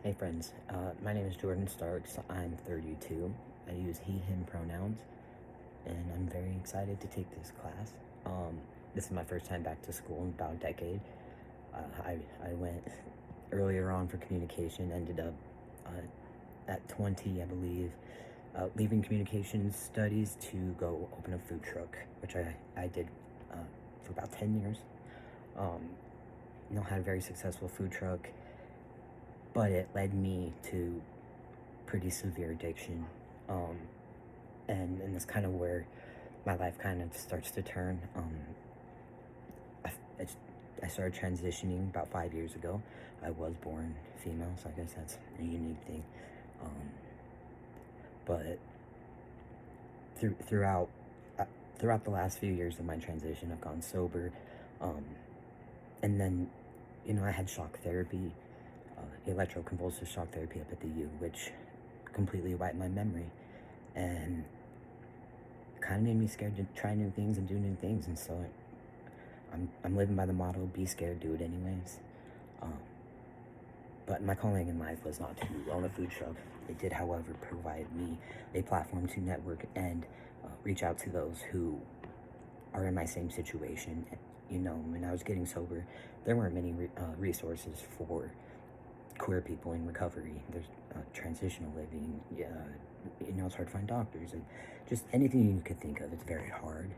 Hey friends, my name is Jordan Starks. I'm 32. I use he, him pronouns, and I'm very excited to take this class. This is my first time back to school in about a decade. I went earlier on for communication, ended up at 20, I believe, leaving communications studies to go open a food truck, which I did for about 10 years. Had a very successful food truck, but it led me to pretty severe addiction. And that's kind of where my life kind of starts to turn. I, I started transitioning about 5 years ago. I was born female, so I guess that's a unique thing. But throughout the last few years of my transition, I've gone sober. And then, I had shock therapy, electroconvulsive shock therapy up at the U, which completely wiped my memory and kind of made me scared to try new things and do new things. And so I'm living by the motto, be scared, do it anyways. But my calling in life was not to own a food truck. It did, however, provide me a platform to network and reach out to those who are in my same situation. When I was getting sober, there weren't many resources for queer people in recovery. There's transitional living. It's hard to find doctors and just anything you could think of. It's very hard.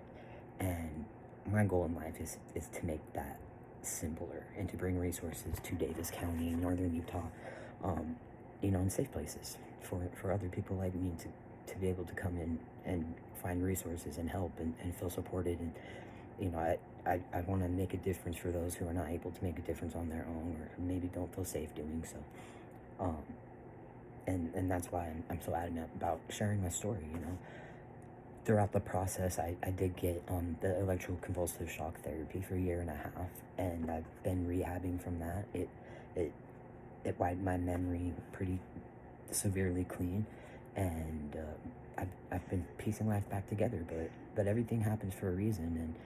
And my goal in life is to make that simpler and to bring resources to Davis County, northern Utah, in safe places for other people like me to be able to come in and find resources and help and feel supported. And I want to make a difference for those who are not able to make a difference on their own, or maybe don't feel safe doing so. And that's why I'm so adamant about sharing my story. Throughout the process, I did get the electroconvulsive shock therapy for a year and a half, and I've been rehabbing from that. It wiped my memory pretty severely clean, and I've been piecing life back together. But everything happens for a reason,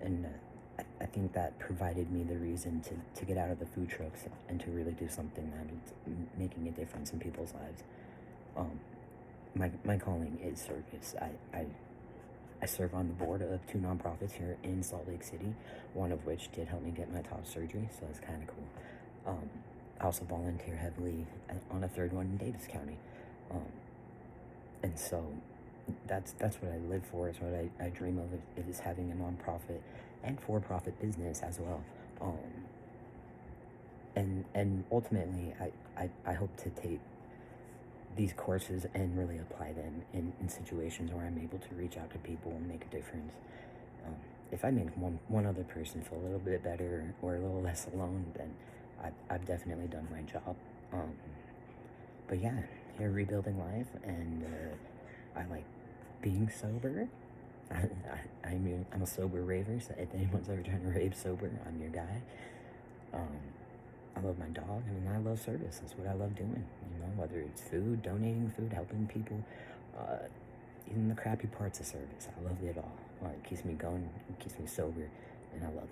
and I think that provided me the reason to get out of the food trucks and to really do something that is making a difference in people's lives. My calling is service. I serve on the board of 2 nonprofits here in Salt Lake City, one of which did help me get my top surgery, so it's kind of cool. I also volunteer heavily on a third one in Davis County. And so that's what I live for. It's what I dream of, is having a nonprofit and for-profit business as well. And ultimately, I hope to take these courses and really apply them in situations where I'm able to reach out to people and make a difference. If I make one other person feel a little bit better or a little less alone, then I've definitely done my job. But yeah, here rebuilding life, and I like being sober. I'm a sober raver, so if anyone's ever trying to rave sober, I'm your guy. I love my dog, and I love service. That's what I love doing, whether it's food, donating food, helping people, even the crappy parts of service. I love it all. It keeps me going, it keeps me sober, and I love